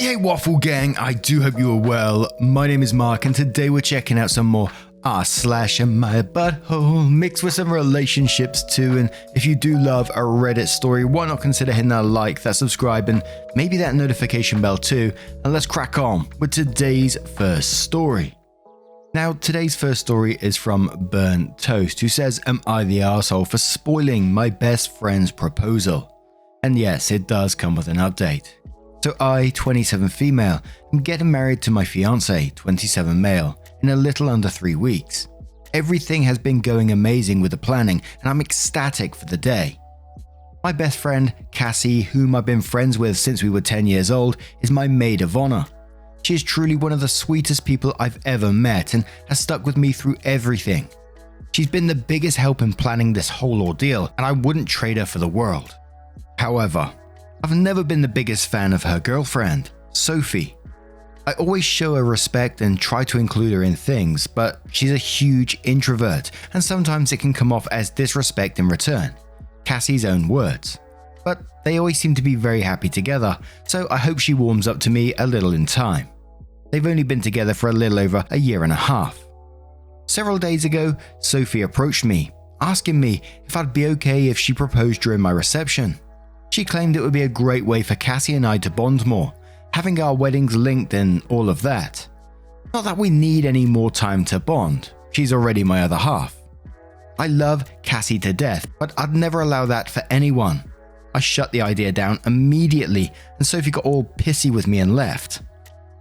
Hey Waffle Gang, I do hope you are well. My name is Mark and today we're checking out some more r/my butthole mixed with some relationships too. And if you do love a Reddit story, why not consider hitting that like, that subscribe, and maybe that notification bell too. And let's crack on with today's first story. Now, today's first story is from Burnt Toast, who says, "Am I the arsehole for spoiling my best friend's proposal?" And yes, it does come with an update. So I, 27 female, am getting married to my fiance, 27 male, in a little under 3 weeks. Everything has been going amazing with the planning and I'm ecstatic for the day. My best friend, Cassie, whom I've been friends with since we were 10 years old, is my maid of honor. She is truly one of the sweetest people I've ever met and has stuck with me through everything. She's been the biggest help in planning this whole ordeal and I wouldn't trade her for the world. However, I've never been the biggest fan of her girlfriend, Sophie. I always show her respect and try to include her in things, but she's a huge introvert and sometimes it can come off as disrespect in return. Cassie's own words. But they always seem to be very happy together, so I hope she warms up to me a little in time. They've only been together for a little over a year and a half. Several days ago, Sophie approached me, asking me if I'd be okay if she proposed during my reception. She claimed it would be a great way for Cassie and I to bond more, having our weddings linked and all of that. Not that we need any more time to bond, she's already my other half. I love Cassie to death, but I'd never allow that for anyone. I shut the idea down immediately and Sophie got all pissy with me and left.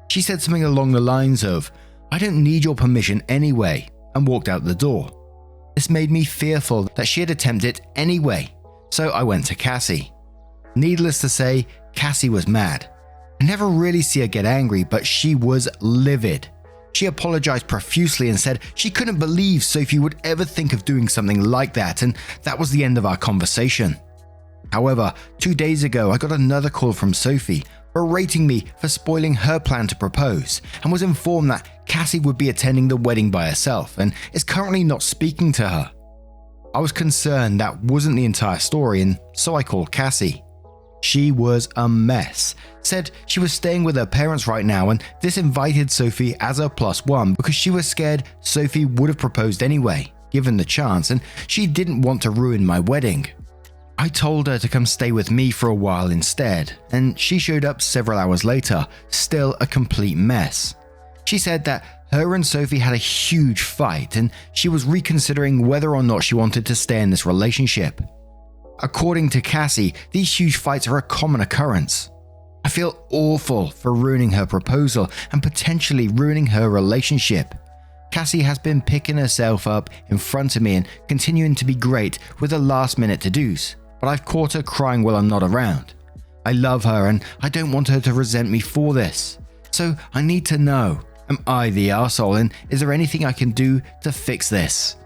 She said something along the lines of, "I don't need your permission anyway," and walked out the door. This made me fearful that she had attempted it anyway, so I went to Cassie. Needless to say, Cassie was mad. I never really see her get angry, but she was livid. She apologized profusely and said she couldn't believe Sophie would ever think of doing something like that, and that was the end of our conversation. However, 2 days ago I got another call from Sophie, berating me for spoiling her plan to propose, and was informed that Cassie would be attending the wedding by herself and is currently not speaking to her. I was concerned that wasn't the entire story, and so I called Cassie. She was a mess, said she was staying with her parents right now and disinvited Sophie as her +1 because she was scared Sophie would have proposed anyway, given the chance, and she didn't want to ruin my wedding. I told her to come stay with me for a while instead, and she showed up several hours later, still a complete mess. She said that her and Sophie had a huge fight and she was reconsidering whether or not she wanted to stay in this relationship. According to Cassie, these huge fights are a common occurrence. I feel awful for ruining her proposal and potentially ruining her relationship. Cassie has been picking herself up in front of me and continuing to be great with the last minute to-dos, but I've caught her crying while I'm not around. I love her and I don't want her to resent me for this. So I need to know, am I the arsehole and is there anything I can do to fix this?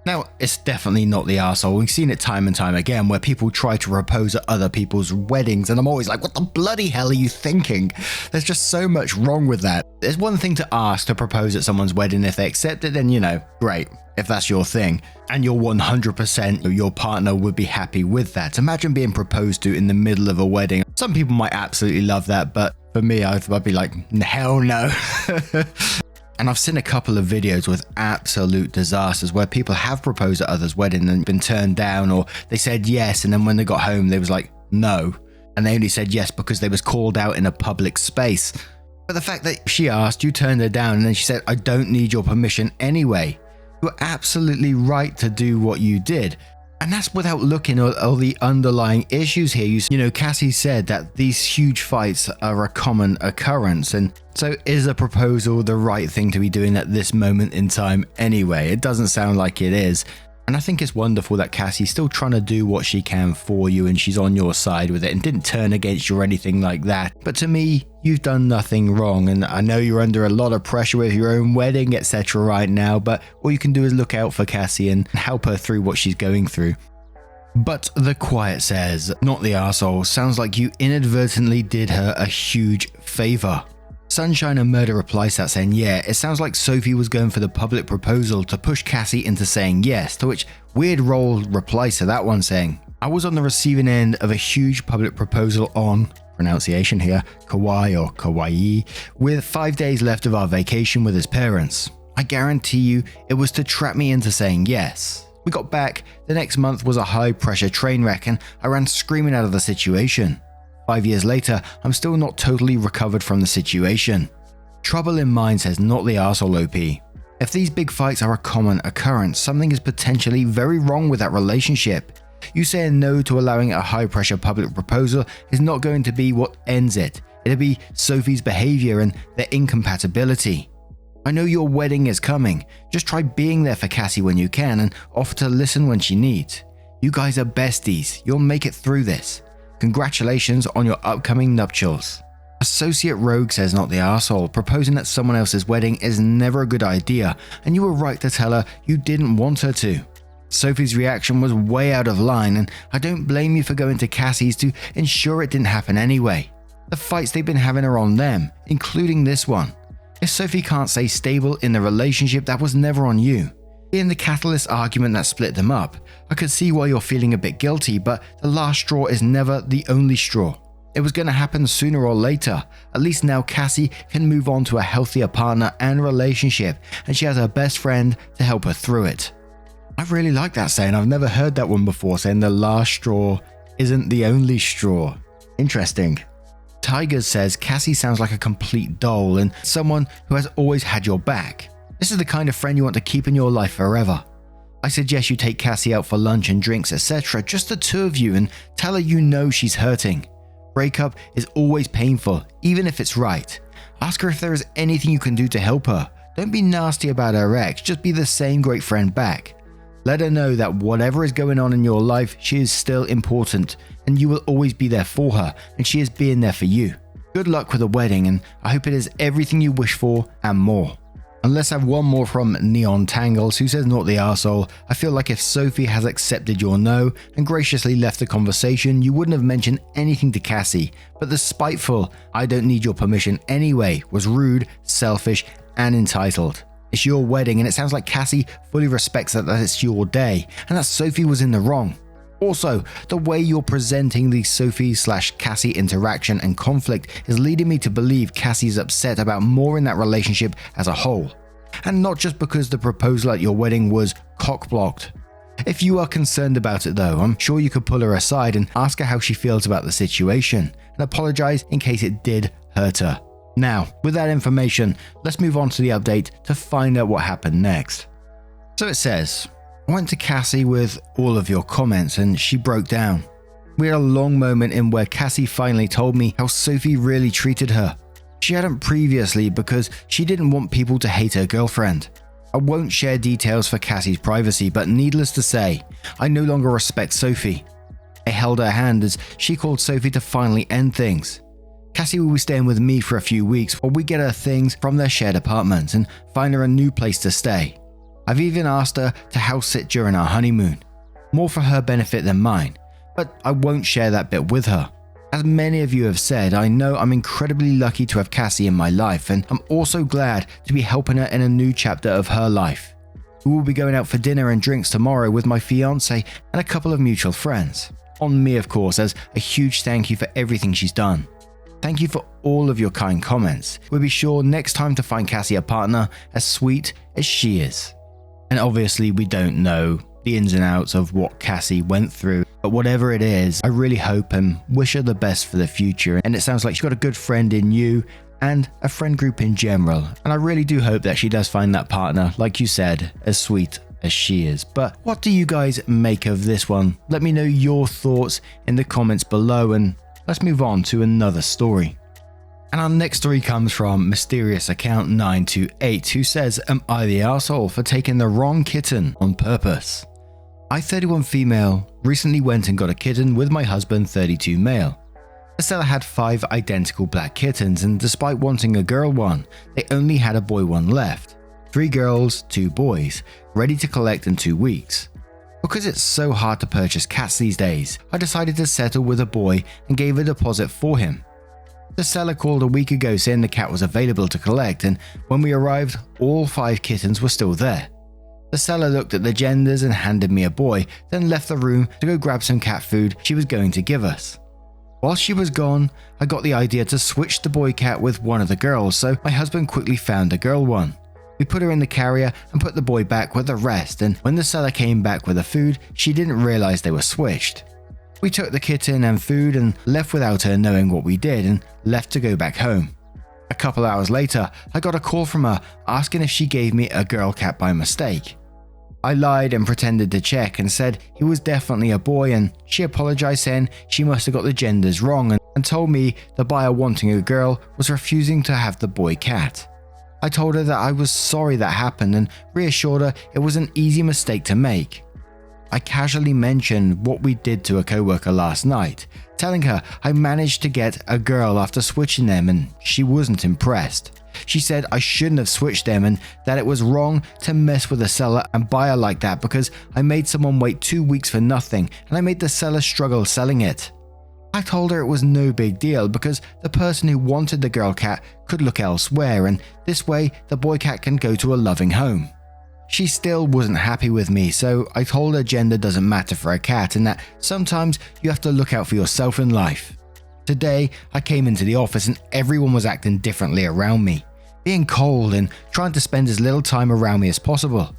Now, it's definitely not the arsehole. We've seen it time and time again where people try to propose at other people's weddings and I'm always like, what the bloody hell are you thinking? There's just so much wrong with that. There's one thing to ask to propose at someone's wedding. If they accept it, then great, if that's your thing. And you're 100% your partner would be happy with that. Imagine being proposed to in the middle of a wedding. Some people might absolutely love that, but for me, I'd be like, hell no. And I've seen a couple of videos with absolute disasters where people have proposed at others' wedding and been turned down, or they said yes and then when they got home they was like no, and they only said yes because they was called out in a public space. But the fact that she asked, you turned her down, and then she said, "I don't need your permission anyway." You're absolutely right to do what you did. And that's without looking at all the underlying issues here. Cassie said that these huge fights are a common occurrence. And so is a proposal the right thing to be doing at this moment in time anyway? It doesn't sound like it is. And I think it's wonderful that Cassie's still trying to do what she can for you and she's on your side with it and didn't turn against you or anything like that. But to me, you've done nothing wrong, and I know you're under a lot of pressure with your own wedding, etc. right now, but all you can do is look out for Cassie and help her through what she's going through. But the quiet says, "Not the arsehole, sounds like you inadvertently did her a huge favor." Sunshine and Murder replies that saying, "Yeah, it sounds like Sophie was going for the public proposal to push Cassie into saying yes," to which Weird Roll replies to that one saying, "I was on the receiving end of a huge public proposal on pronunciation here, Kauai or Kauai, with 5 days left of our vacation with his parents. I guarantee you it was to trap me into saying yes. We got back, the next month was a high-pressure train wreck and I ran screaming out of the situation. 5 years later, I'm still not totally recovered from the situation. Trouble in mind says not the arsehole OP. If these big fights are a common occurrence, something is potentially very wrong with that relationship. You saying no to allowing a high-pressure public proposal is not going to be what ends it. It'll be Sophie's behavior and their incompatibility. I know your wedding is coming. Just try being there for Cassie when you can and offer to listen when she needs. You guys are besties. You'll make it through this. Congratulations on your upcoming nuptials. Associate Rogue says not the arsehole. Proposing at someone else's wedding is never a good idea, and you were right to tell her you didn't want her to. Sophie's reaction was way out of line, and I don't blame you for going to Cassie's to ensure it didn't happen anyway. The fights they've been having are on them, including this one. If Sophie can't stay stable in the relationship, that was never on you. Being the catalyst argument that split them up, I could see why you're feeling a bit guilty, but the last straw is never the only straw. It was going to happen sooner or later. At least now Cassie can move on to a healthier partner and relationship, and she has her best friend to help her through it. I really like that saying. I've never heard that one before, saying the last straw isn't the only straw. Interesting. Tigers says Cassie sounds like a complete doll and someone who has always had your back. This is the kind of friend you want to keep in your life forever. I suggest you take Cassie out for lunch and drinks, etc., just the two of you, and tell her you know she's hurting. Breakup is always painful, even if it's right. Ask her if there is anything you can do to help her. Don't be nasty about her ex, just be the same great friend back. Let her know that whatever is going on in your life, she is still important, and you will always be there for her, and she is being there for you. Good luck with the wedding, and I hope it is everything you wish for and more. And let's have one more from Neon Tangles, who says not the arsehole. I feel like if Sophie has accepted your no and graciously left the conversation, you wouldn't have mentioned anything to Cassie, but the spiteful, I don't need your permission anyway, was rude, selfish, and entitled. It's your wedding, and it sounds like Cassie fully respects that it's your day, and that Sophie was in the wrong. Also, the way you're presenting the Sophie/Cassie interaction and conflict is leading me to believe Cassie's upset about more in that relationship as a whole. And not just because the proposal at your wedding was cock-blocked. If you are concerned about it though, I'm sure you could pull her aside and ask her how she feels about the situation, and apologize in case it did hurt her. Now, with that information, let's move on to the update to find out what happened next. So it says, I went to Cassie with all of your comments and she broke down. We had a long moment in where Cassie finally told me how Sophie really treated her. She hadn't previously because she didn't want people to hate her girlfriend. I won't share details for Cassie's privacy, but needless to say, I no longer respect Sophie. I held her hand as she called Sophie to finally end things. Cassie will be staying with me for a few weeks while we get her things from their shared apartment and find her a new place to stay. I've even asked her to house sit during our honeymoon. More for her benefit than mine, but I won't share that bit with her. As many of you have said, I know I'm incredibly lucky to have Cassie in my life, and I'm also glad to be helping her in a new chapter of her life. We will be going out for dinner and drinks tomorrow with my fiance and a couple of mutual friends. On me, of course, as a huge thank you for everything she's done. Thank you for all of your kind comments. We'll be sure next time to find Cassie a partner as sweet as she is. And obviously we don't know the ins and outs of what Cassie went through, but whatever it is, I really hope and wish her the best for the future. And it sounds like she's got a good friend in you and a friend group in general. And I really do hope that she does find that partner, like you said, as sweet as she is. But what do you guys make of this one? Let me know your thoughts in the comments below, and let's move on to another story. And our next story comes from mysterious account 928, who says, am I the arsehole for taking the wrong kitten on purpose? I, 31 female, recently went and got a kitten with my husband, 32 male. The seller had 5 identical black kittens, and despite wanting a girl one, they only had a boy one left. 3 girls, 2 boys, ready to collect in 2 weeks. Because it's so hard to purchase cats these days, I decided to settle with a boy and gave a deposit for him. The seller called a week ago saying the cat was available to collect, and when we arrived, all 5 kittens were still there. The seller looked at the genders and handed me a boy, then left the room to go grab some cat food she was going to give us. While she was gone, I got the idea to switch the boy cat with one of the girls, so my husband quickly found a girl one. We put her in the carrier and put the boy back with the rest, and when the seller came back with the food, she didn't realize they were switched. We took the kitten and food and left without her knowing what we did and left to go back home. A couple hours later, I got a call from her asking if she gave me a girl cat by mistake. I lied and pretended to check and said he was definitely a boy, and she apologized saying she must have got the genders wrong and told me the buyer wanting a girl was refusing to have the boy cat. I told her that I was sorry that happened and reassured her it was an easy mistake to make. I casually mentioned what we did to a coworker last night, telling her I managed to get a girl after switching them, and she wasn't impressed. She said I shouldn't have switched them and that it was wrong to mess with a seller and buyer like that because I made someone wait 2 weeks for nothing and I made the seller struggle selling it. I told her it was no big deal because the person who wanted the girl cat could look elsewhere, and this way the boy cat can go to a loving home. She still wasn't happy with me, so I told her gender doesn't matter for a cat and that sometimes you have to look out for yourself in life. Today, I came into the office and everyone was acting differently around me, being cold and trying to spend as little time around me as possible.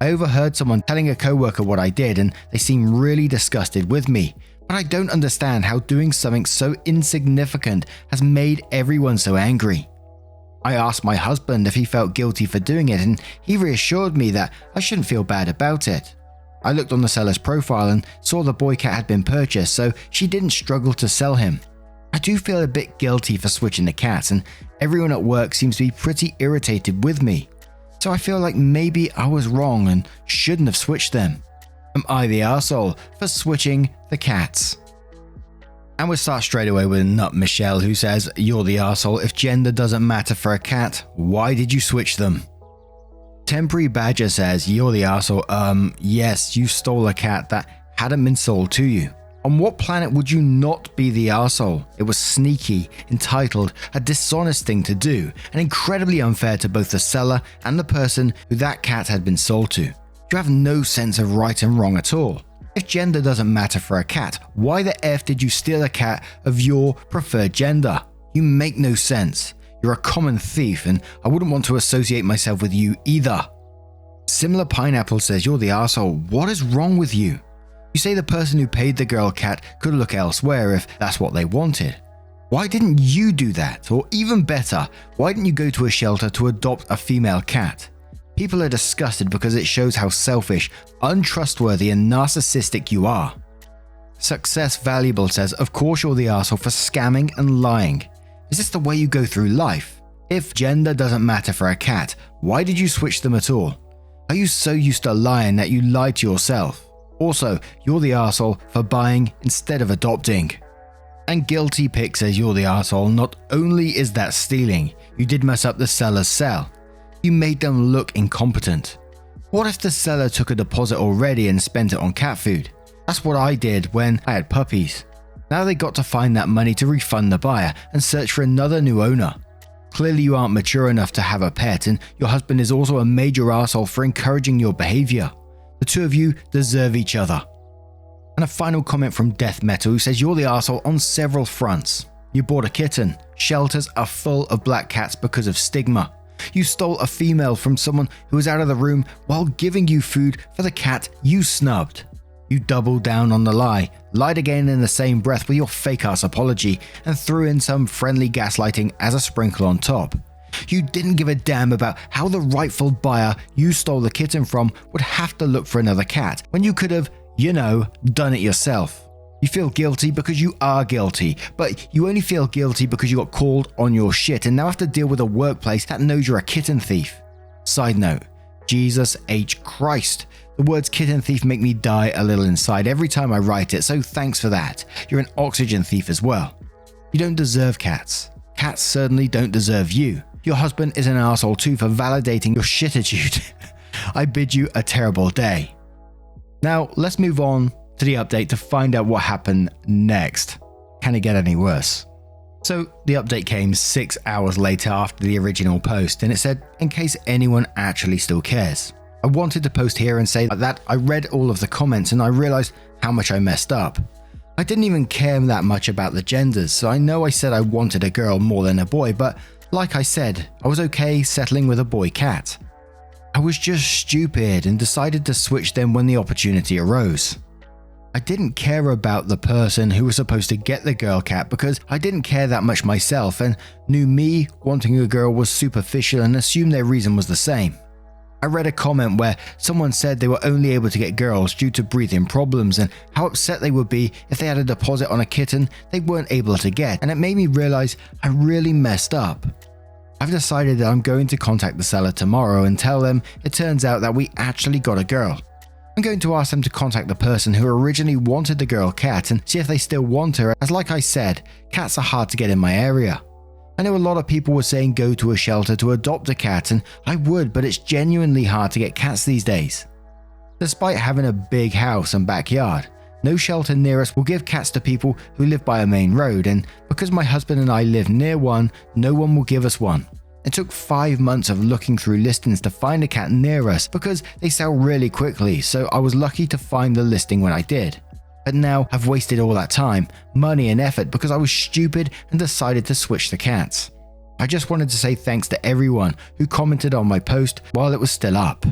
I overheard someone telling a coworker what I did and they seemed really disgusted with me, but I don't understand how doing something so insignificant has made everyone so angry. I asked my husband if he felt guilty for doing it and he reassured me that I shouldn't feel bad about it. I looked on the seller's profile and saw the boy cat had been purchased, so she didn't struggle to sell him. I do feel a bit guilty for switching the cats, and everyone at work seems to be pretty irritated with me. So I feel like maybe I was wrong and shouldn't have switched them. Am I the arsehole for switching the cats? And we'll start straight away with Nut Michelle, who says, "You're the arsehole. If gender doesn't matter for a cat, why did you switch them?" Temporary Badger says, "You're the arsehole. Yes, you stole a cat that hadn't been sold to you. On what planet would you not be the arsehole? It was sneaky, entitled, a dishonest thing to do, and incredibly unfair to both the seller and the person who that cat had been sold to. You have no sense of right and wrong at all. If gender doesn't matter for a cat, why the F did you steal a cat of your preferred gender? You make no sense. You're a common thief, and I wouldn't want to associate myself with you either." Similar Pineapple says, "You're the arsehole. What is wrong with you? You say the person who paid the girl cat could look elsewhere if that's what they wanted. Why didn't you do that? Or even better, why didn't you go to a shelter to adopt a female cat? People are disgusted because it shows how selfish, untrustworthy, and narcissistic you are." Success Valuable says, "Of course you're the arsehole for scamming and lying. Is this the way you go through life? If gender doesn't matter for a cat, why did you switch them at all? Are you so used to lying that you lied to yourself? Also, you're the arsehole for buying instead of adopting." And Guilty Pick says, "You're the arsehole. Not only is that stealing, you did mess up the seller's sale. You made them look incompetent. What if the seller took a deposit already and spent it on cat food? That's what I did when I had puppies. Now they got to find that money to refund the buyer and search for another new owner. Clearly you aren't mature enough to have a pet, and your husband is also a major arsehole for encouraging your behavior. The two of you deserve each other." And a final comment from Death Metal, who says, "You're the arsehole on several fronts. You bought a kitten. Shelters are full of black cats because of stigma. You stole a female from someone who was out of the room while giving you food for the cat you snubbed. You doubled down on the lie, lied again in the same breath with your fake-ass apology, and threw in some friendly gaslighting as a sprinkle on top. You didn't give a damn about how the rightful buyer you stole the kitten from would have to look for another cat when you could have, done it yourself. You feel guilty because you are guilty, but you only feel guilty because you got called on your shit and now have to deal with a workplace that knows you're a kitten thief. Side note, Jesus H. Christ. The words kitten thief make me die a little inside every time I write it, so thanks for that. You're an oxygen thief as well. You don't deserve cats. Cats certainly don't deserve you. Your husband is an arsehole too for validating your shit-attitude. I bid you a terrible day." Now, let's move on to the update to find out what happened next. Can it get any worse? So the update came 6 hours later after the original post, and it said, "In case anyone actually still cares. I wanted to post here and say that I read all of the comments and I realized how much I messed up. I didn't even care that much about the genders, so I know I said I wanted a girl more than a boy, but like I said, I was okay settling with a boy cat. I was just stupid and decided to switch them when the opportunity arose. I didn't care about the person who was supposed to get the girl cat because I didn't care that much myself and knew me wanting a girl was superficial and assumed their reason was the same. I read a comment where someone said they were only able to get girls due to breathing problems and how upset they would be if they had a deposit on a kitten they weren't able to get, and it made me realize I really messed up. I've decided that I'm going to contact the seller tomorrow and tell them it turns out that we actually got a girl. I'm going to ask them to contact the person who originally wanted the girl cat and see if they still want her, as like I said, cats are hard to get in my area. I know a lot of people were saying go to a shelter to adopt a cat, and I would, but it's genuinely hard to get cats these days. Despite having a big house and backyard, no shelter near us will give cats to people who live by a main road, and because my husband and I live near one, no one will give us one. It took 5 months of looking through listings to find a cat near us because they sell really quickly, so I was lucky to find the listing when I did. But now I've wasted all that time, money and effort because I was stupid and decided to switch the cats. I just wanted to say thanks to everyone who commented on my post while it was still up.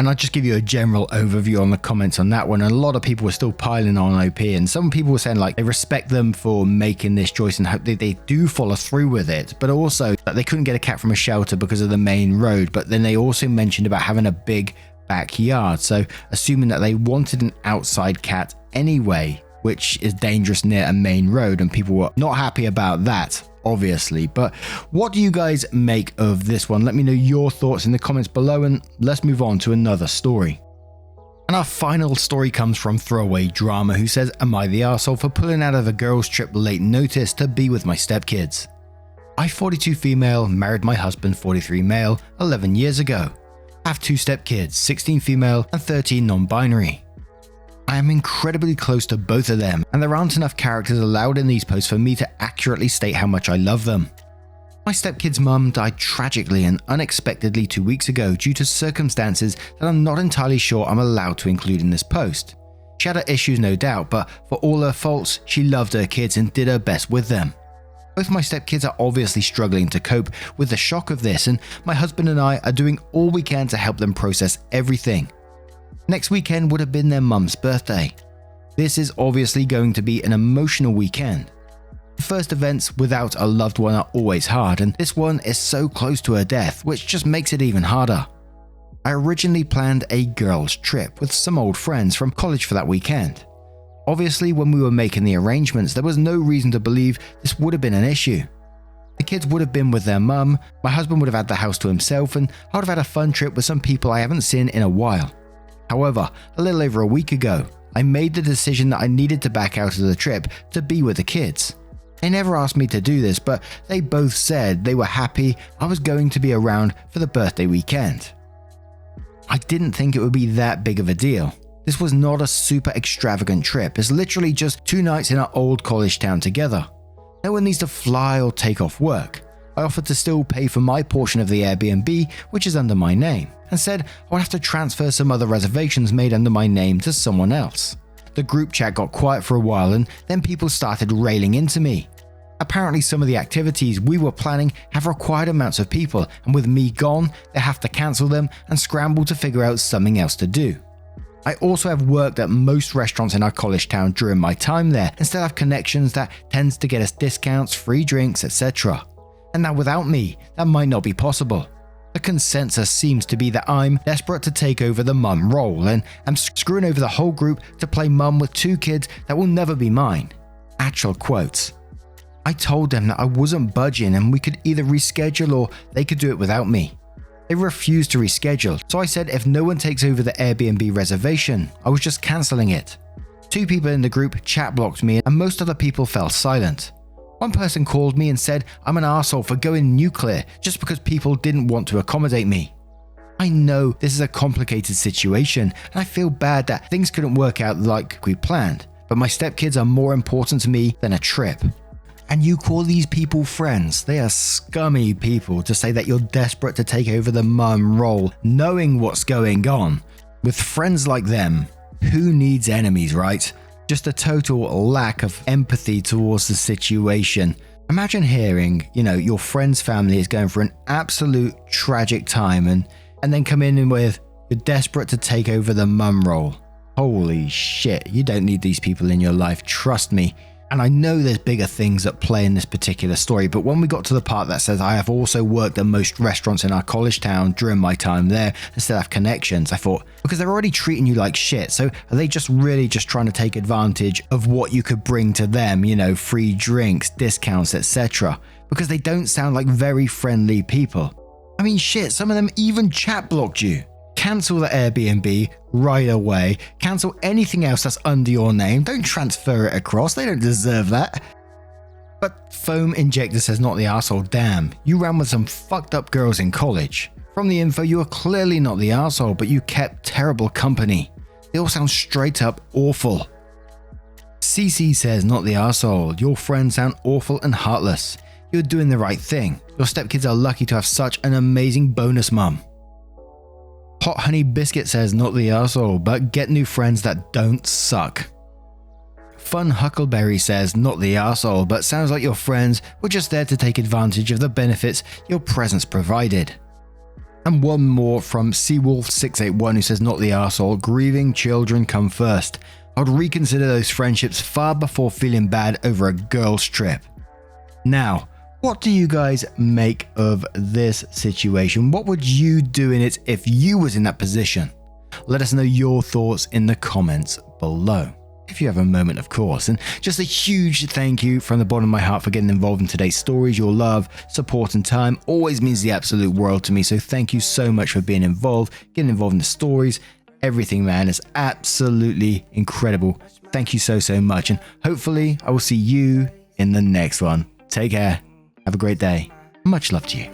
And I'll just give you a general overview on the comments on that one. And a lot of people were still piling on OP, and some people were saying like they respect them for making this choice and hope they do follow through with it, but also that they couldn't get a cat from a shelter because of the main road. But then they also mentioned about having a big backyard, so assuming that they wanted an outside cat anyway, which is dangerous near a main road, and people were not happy about that, obviously. But what do you guys make of this one? Let me know your thoughts in the comments below, and let's move on to another story. And our final story comes from Throwaway Drama, who says, am I the arsehole for pulling out of a girls trip late notice to be with my stepkids? I, 42 female, married my husband, 43 male, 11 years ago. I have 2 stepkids, 16 female and 13 non-binary. I am incredibly close to both of them, and there aren't enough characters allowed in these posts for me to accurately state how much I love them. My stepkid's mum died tragically and unexpectedly 2 weeks ago due to circumstances that I'm not entirely sure I'm allowed to include in this post. She had her issues, no doubt, but for all her faults, she loved her kids and did her best with them. Both my stepkids are obviously struggling to cope with the shock of this, and my husband and I are doing all we can to help them process everything. Next weekend would have been their mum's birthday. This is obviously going to be an emotional weekend. First events without a loved one are always hard, and this one is so close to her death, which just makes it even harder. I originally planned a girls' trip with some old friends from college for that weekend. Obviously, when we were making the arrangements, there was no reason to believe this would have been an issue. The kids would have been with their mum, my husband would have had the house to himself, and I would have had a fun trip with some people I haven't seen in a while. However, a little over a week ago, I made the decision that I needed to back out of the trip to be with the kids. They never asked me to do this, but they both said they were happy I was going to be around for the birthday weekend. I didn't think it would be that big of a deal. This was not a super extravagant trip, it's literally just 2 nights in our old college town together. No one needs to fly or take off work. I offered to still pay for my portion of the Airbnb, which is under my name, and said I would have to transfer some other reservations made under my name to someone else. The group chat got quiet for a while, and then people started railing into me. Apparently some of the activities we were planning have required amounts of people, and with me gone, they have to cancel them and scramble to figure out something else to do. I also have worked at most restaurants in our college town during my time there and still have connections that tends to get us discounts, free drinks, etc. And now without me, that might not be possible. The consensus seems to be that I'm desperate to take over the mum role, and I'm screwing over the whole group to play mum with 2 kids that will never be mine. Actual quotes. I told them that I wasn't budging and we could either reschedule or they could do it without me. They refused to reschedule, so I said if no one takes over the Airbnb reservation, I was just cancelling it. 2 people in the group chat blocked me and most other people fell silent. One person called me and said I'm an arsehole for going nuclear just because people didn't want to accommodate me. I know this is a complicated situation and I feel bad that things couldn't work out like we planned, but my stepkids are more important to me than a trip. And you call these people friends? They are scummy people to say that you're desperate to take over the mum role, knowing what's going on. With friends like them, who needs enemies, right? Just a total lack of empathy towards the situation. Imagine hearing, your friend's family is going for an absolute tragic time and then come in with, you're desperate to take over the mum role. Holy shit, you don't need these people in your life, trust me. And I know there's bigger things at play in this particular story, but when we got to the part that says I have also worked at most restaurants in our college town during my time there and still have connections, I thought, because they're already treating you like shit, so are they just really just trying to take advantage of what you could bring to them, free drinks, discounts, etc. Because they don't sound like very friendly people. I mean shit, some of them even chat blocked you. Cancel the Airbnb right away. Cancel anything else that's under your name. Don't transfer it across. They don't deserve that. But Foam Injector says, not the arsehole. Damn, you ran with some fucked up girls in college. From the info, you were clearly not the arsehole, but you kept terrible company. They all sound straight up awful. CC says, not the arsehole. Your friends sound awful and heartless. You're doing the right thing. Your stepkids are lucky to have such an amazing bonus mum. Hot Honey Biscuit says, not the arsehole, but get new friends that don't suck. Fun Huckleberry says, not the arsehole, but sounds like your friends were just there to take advantage of the benefits your presence provided. And one more from Seawolf681 who says, not the arsehole, grieving children come first. I'd reconsider those friendships far before feeling bad over a girl's trip. Now, what do you guys make of this situation? What would you do in it if you was in that position? Let us know your thoughts in the comments below. If you have a moment, of course. And just a huge thank you from the bottom of my heart for getting involved in today's stories. Your love, support and time always means the absolute world to me. So thank you so much for being involved, getting involved in the stories. Everything, man, is absolutely incredible. Thank you so much. And hopefully I will see you in the next one. Take care. Have a great day. Much love to you.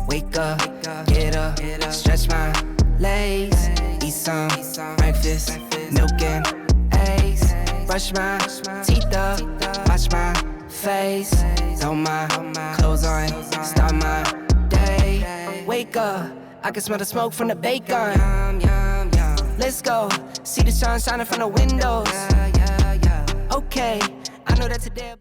Wake up, get up, stretch my legs, eat some breakfast, milk and eggs, brush my teeth up, wash my face, throw my clothes on, start my day. Wake up, I can smell the smoke from the bacon. Let's go, see the sun shining from the windows. Okay, I know that today